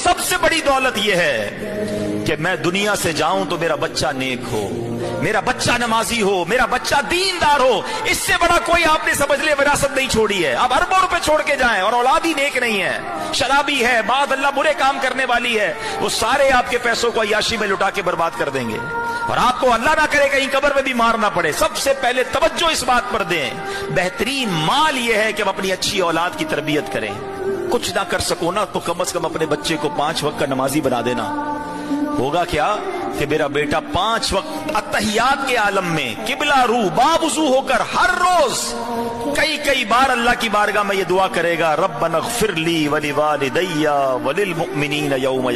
सबसे बड़ी दौलत यह है कि मैं दुनिया से जाऊं तो मेरा बच्चा नेक हो, मेरा बच्चा नमाजी हो, मेरा बच्चा दीनदार हो। इससे बड़ा कोई आपने समझ ले विरासत नहीं छोड़ी है। आप अरबों रुपए छोड़ के जाएं और औलाद ही नेक नहीं है, शराबी है, बाद अल्लाह बुरे काम करने वाली है, वो सारे आपके पैसों को अय्याशी में लुटा के बर्बाद कर देंगे और आपको अल्लाह ना करे कहीं कब्र में भी मारना पड़े। सबसे पहले तवज्जो इस बात पर दें, बेहतरीन माल यह है कि हम अपनी अच्छी औलाद की तरबियत करें। कुछ ना कर सको ना तो कम से कम अपने बच्चे को 5 वक्त का नमाजी बना देना। होगा क्या कि मेरा बेटा 5 वक्त अत्तहियात के आलम में किबला रू बावुजू होकर हर रोज कई बार अल्लाह की बारगाह में यह दुआ करेगा, रब्बना ग़फ़िर ली वलिवालिदैया वलिल मुअमिनीन यौम